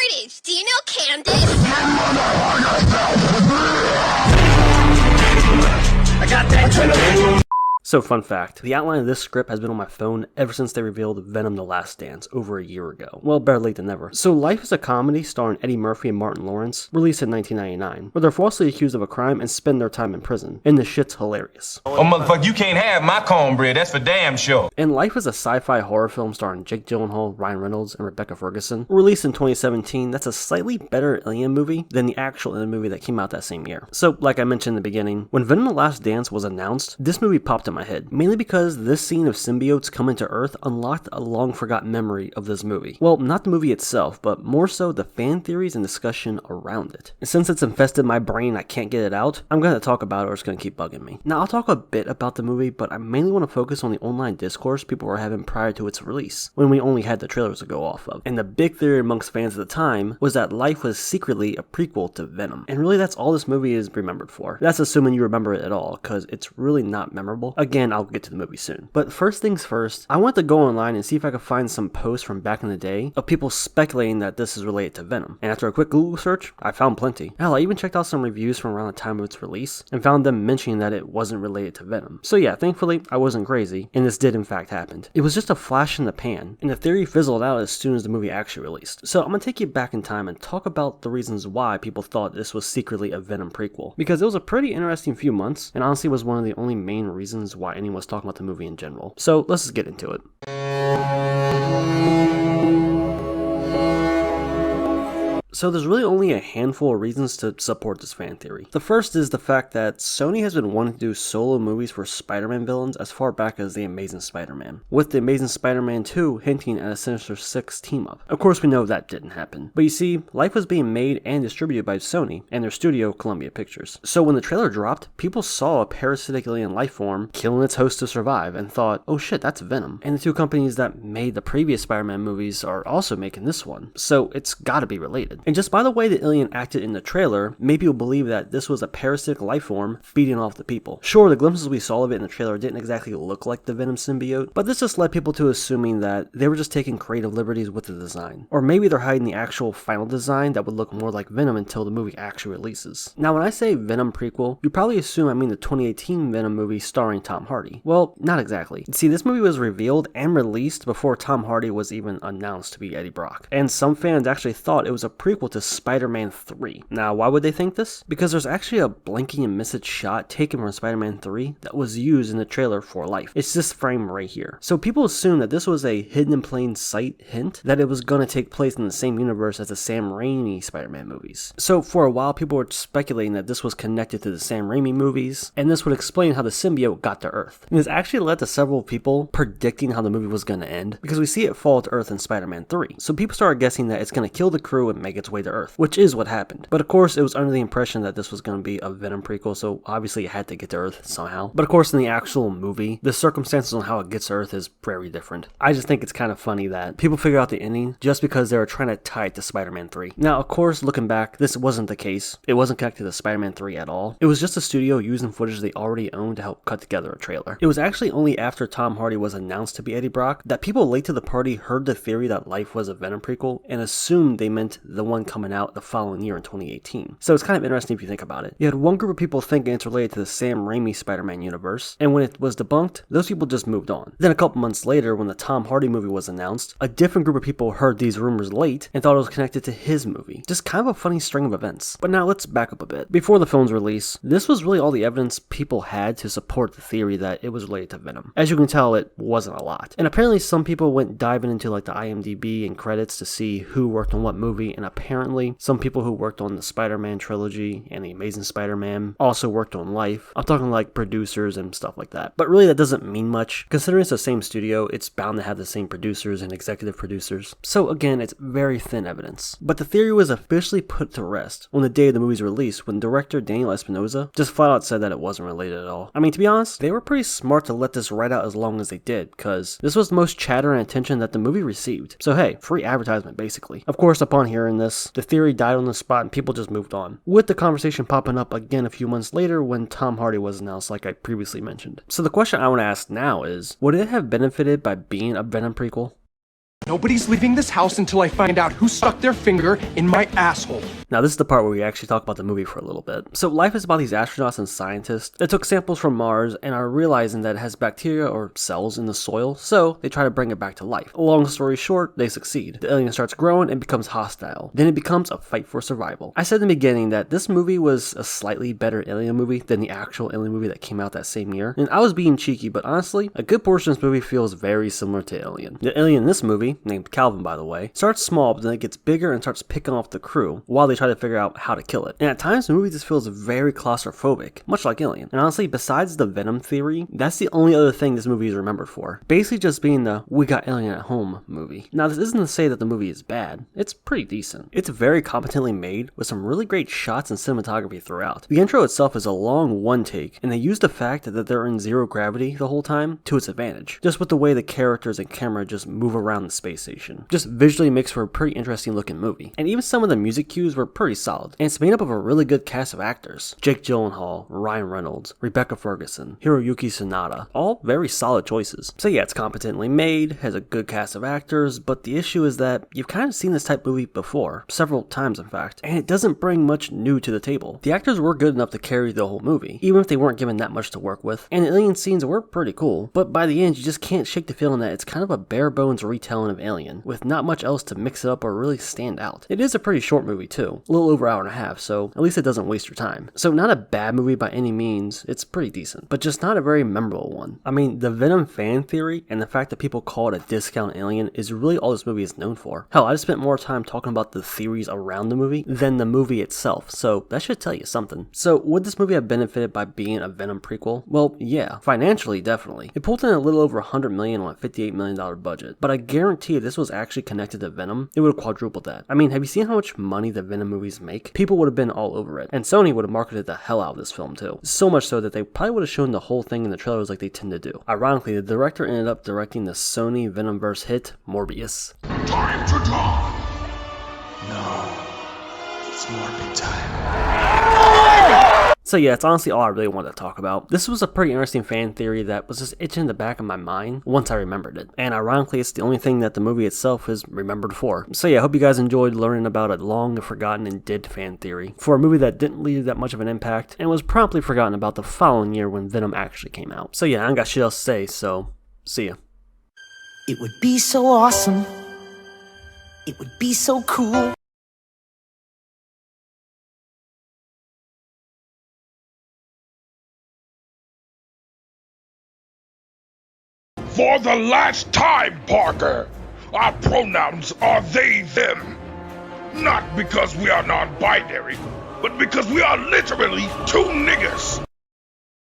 British. Do you know Candace? I got that. So fun fact, the outline of this script has been on my phone ever since they revealed Venom The Last Dance over a year ago. Well, better late than never. So Life is a comedy starring Eddie Murphy and Martin Lawrence, released in 1999, where they're falsely accused of a crime and spend their time in prison. And the shit's hilarious. Oh, motherfucker, you can't have my cornbread, that's for damn sure. And Life is a sci-fi horror film starring Jake Gyllenhaal, Ryan Reynolds, and Rebecca Ferguson. Released in 2017, that's a slightly better Alien movie than the actual Alien movie that came out that same year. So, like I mentioned in the beginning, when Venom The Last Dance was announced, this movie popped in my head, mainly because this scene of symbiotes coming to Earth unlocked a long-forgotten memory of this movie. Well, not the movie itself, but more so the fan theories and discussion around it. And since it's infested my brain, I can't get it out, I'm going to talk about it or it's going to keep bugging me. Now, I'll talk a bit about the movie, but I mainly want to focus on the online discourse people were having prior to its release, when we only had the trailers to go off of. And the big theory amongst fans at the time was that Life was secretly a prequel to Venom. And really, that's all this movie is remembered for. That's assuming you remember it at all, because it's really not memorable. Again, I'll get to the movie soon. But first things first, I want to go online and see if I could find some posts from back in the day of people speculating that this is related to Venom. And after a quick Google search, I found plenty. Hell, I even checked out some reviews from around the time of its release and found them mentioning that it wasn't related to Venom. So yeah, thankfully, I wasn't crazy, and this did in fact happen. It was just a flash in the pan, and the theory fizzled out as soon as the movie actually released. So I'm gonna take you back in time and talk about the reasons why people thought this was secretly a Venom prequel. Because it was a pretty interesting few months, and honestly was one of the only main reasons why anyone was talking about the movie in general. So let's just get into it. So there's really only a handful of reasons to support this fan theory. The first is the fact that Sony has been wanting to do solo movies for Spider-Man villains as far back as The Amazing Spider-Man, with The Amazing Spider-Man 2 hinting at a Sinister Six team-up. Of course we know that didn't happen, but you see, Life was being made and distributed by Sony and their studio Columbia Pictures. So when the trailer dropped, people saw a parasitic alien life form killing its host to survive and thought, oh shit, that's Venom. And the two companies that made the previous Spider-Man movies are also making this one, so it's gotta be related. And just by the way the alien acted in the trailer, made people believe that this was a parasitic life form feeding off the people. Sure, the glimpses we saw of it in the trailer didn't exactly look like the Venom symbiote, but this just led people to assuming that they were just taking creative liberties with the design. Or maybe they're hiding the actual final design that would look more like Venom until the movie actually releases. Now when I say Venom prequel, you probably assume I mean the 2018 Venom movie starring Tom Hardy. Well, not exactly. See, this movie was revealed and released before Tom Hardy was even announced to be Eddie Brock. And some fans actually thought it was a prequel to Spider-Man 3. Now, why would they think this? Because there's actually a blinking and miss it shot taken from Spider-Man 3 that was used in the trailer for Life. It's this frame right here. So people assume that this was a hidden in plain sight hint that it was going to take place in the same universe as the Sam Raimi Spider-Man movies. So for a while, people were speculating that this was connected to the Sam Raimi movies, and this would explain how the symbiote got to Earth. And this actually led to several people predicting how the movie was going to end, because we see it fall to Earth in Spider-Man 3. So people started guessing that it's going to kill the crew and make its way to Earth, which is what happened. But of course, it was under the impression that this was going to be a Venom prequel, so obviously it had to get to Earth somehow. But of course, in the actual movie, the circumstances on how it gets to Earth is very different. I just think it's kind of funny that people figure out the ending just because they were trying to tie it to Spider-Man 3. Now, of course, looking back, this wasn't the case. It wasn't connected to Spider-Man 3 at all. It was just a studio using footage they already owned to help cut together a trailer. It was actually only after Tom Hardy was announced to be Eddie Brock that people late to the party heard the theory that Life was a Venom prequel and assumed they meant the one coming out the following year in 2018. So it's kind of interesting if you think about it. You had one group of people thinking it's related to the Sam Raimi Spider-Man universe, and when it was debunked, those people just moved on. Then a couple months later, when the Tom Hardy movie was announced, a different group of people heard these rumors late and thought it was connected to his movie. Just kind of a funny string of events. But now let's back up a bit. Before the film's release, this was really all the evidence people had to support the theory that it was related to Venom. As you can tell, it wasn't a lot. And apparently some people went diving into like the IMDb and credits to see who worked on what movie, and apparently some people who worked on the Spider-Man trilogy and the Amazing Spider-Man also worked on Life. I'm talking like producers and stuff like that. But really that doesn't mean much. Considering it's the same studio, it's bound to have the same producers and executive producers. So again, it's very thin evidence. But the theory was officially put to rest on the day of the movie's release when director Daniel Espinosa just flat out said that it wasn't related at all. I mean, to be honest, they were pretty smart to let this ride out as long as they did, because this was the most chatter and attention that the movie received. So hey, free advertisement basically. Of course, upon hearing this, the theory died on the spot and people just moved on, with the conversation popping up again a few months later when Tom Hardy was announced, like I previously mentioned. So the question I want to ask now is, would it have benefited by being a Venom prequel? Nobody's leaving this house until I find out who stuck their finger in my asshole. Now this is the part where we actually talk about the movie for a little bit. So life is about these astronauts and scientists that took samples from Mars and are realizing that it has bacteria or cells in the soil, so they try to bring it back to life. Long story short, they succeed. The alien starts growing and becomes hostile. Then it becomes a fight for survival. I said in the beginning that this movie was a slightly better alien movie than the actual alien movie that came out that same year, and I was being cheeky, but honestly, a good portion of this movie feels very similar to Alien. The alien in this movie, named Calvin by the way, starts small but then it gets bigger and starts picking off the crew while they try to figure out how to kill it. And at times the movie just feels very claustrophobic, much like Alien. And honestly, besides the Venom theory, that's the only other thing this movie is remembered for. Basically just being the "we got alien at home" movie. Now this isn't to say that the movie is bad, it's pretty decent. It's very competently made with some really great shots and cinematography throughout. The intro itself is a long one take, and they use the fact that they're in zero gravity the whole time to its advantage. Just with the way the characters and camera just move around the space station. Just visually makes for a pretty interesting looking movie. And even some of the music cues were pretty solid. And it's made up of a really good cast of actors. Jake Gyllenhaal, Ryan Reynolds, Rebecca Ferguson, Hiroyuki Sanada. All very solid choices. So yeah, it's competently made, has a good cast of actors, but the issue is that you've kind of seen this type of movie before. Several times in fact. And it doesn't bring much new to the table. The actors were good enough to carry the whole movie, even if they weren't given that much to work with. And the alien scenes were pretty cool, but by the end you just can't shake the feeling that it's kind of a bare bones retelling of Alien, with not much else to mix it up or really stand out. It is a pretty short movie too, a little over an hour and a half, so at least it doesn't waste your time. So not a bad movie by any means, it's pretty decent, but just not a very memorable one. I mean, the Venom fan theory and the fact that people call it a discount Alien is really all this movie is known for. Hell, I just spent more time talking about the theories around the movie than the movie itself, so that should tell you something. So would this movie have benefited by being a Venom prequel? Well, yeah, financially definitely. It pulled in a little over $100 million on a $58 million budget, but I guarantee if this was actually connected to Venom, it would have quadrupled that. I mean, have you seen how much money the Venom movies make? People would have been all over it, and Sony would have marketed the hell out of this film too. So much so that they probably would have shown the whole thing in the trailers like they tend to do. Ironically, the director ended up directing the Sony Venomverse hit, Morbius. Time to die! No, it's Morbid time. So yeah, it's honestly all I really wanted to talk about. This was a pretty interesting fan theory that was just itching in the back of my mind once I remembered it. And ironically, it's the only thing that the movie itself is remembered for. So yeah, I hope you guys enjoyed learning about a long forgotten and dead fan theory for a movie that didn't leave that much of an impact and was promptly forgotten about the following year when Venom actually came out. So yeah, I ain't got shit else to say, so see ya. It would be so awesome. It would be so cool. For the last time, Parker, our pronouns are they, them. Not because we are non-binary, but because we are literally two niggas.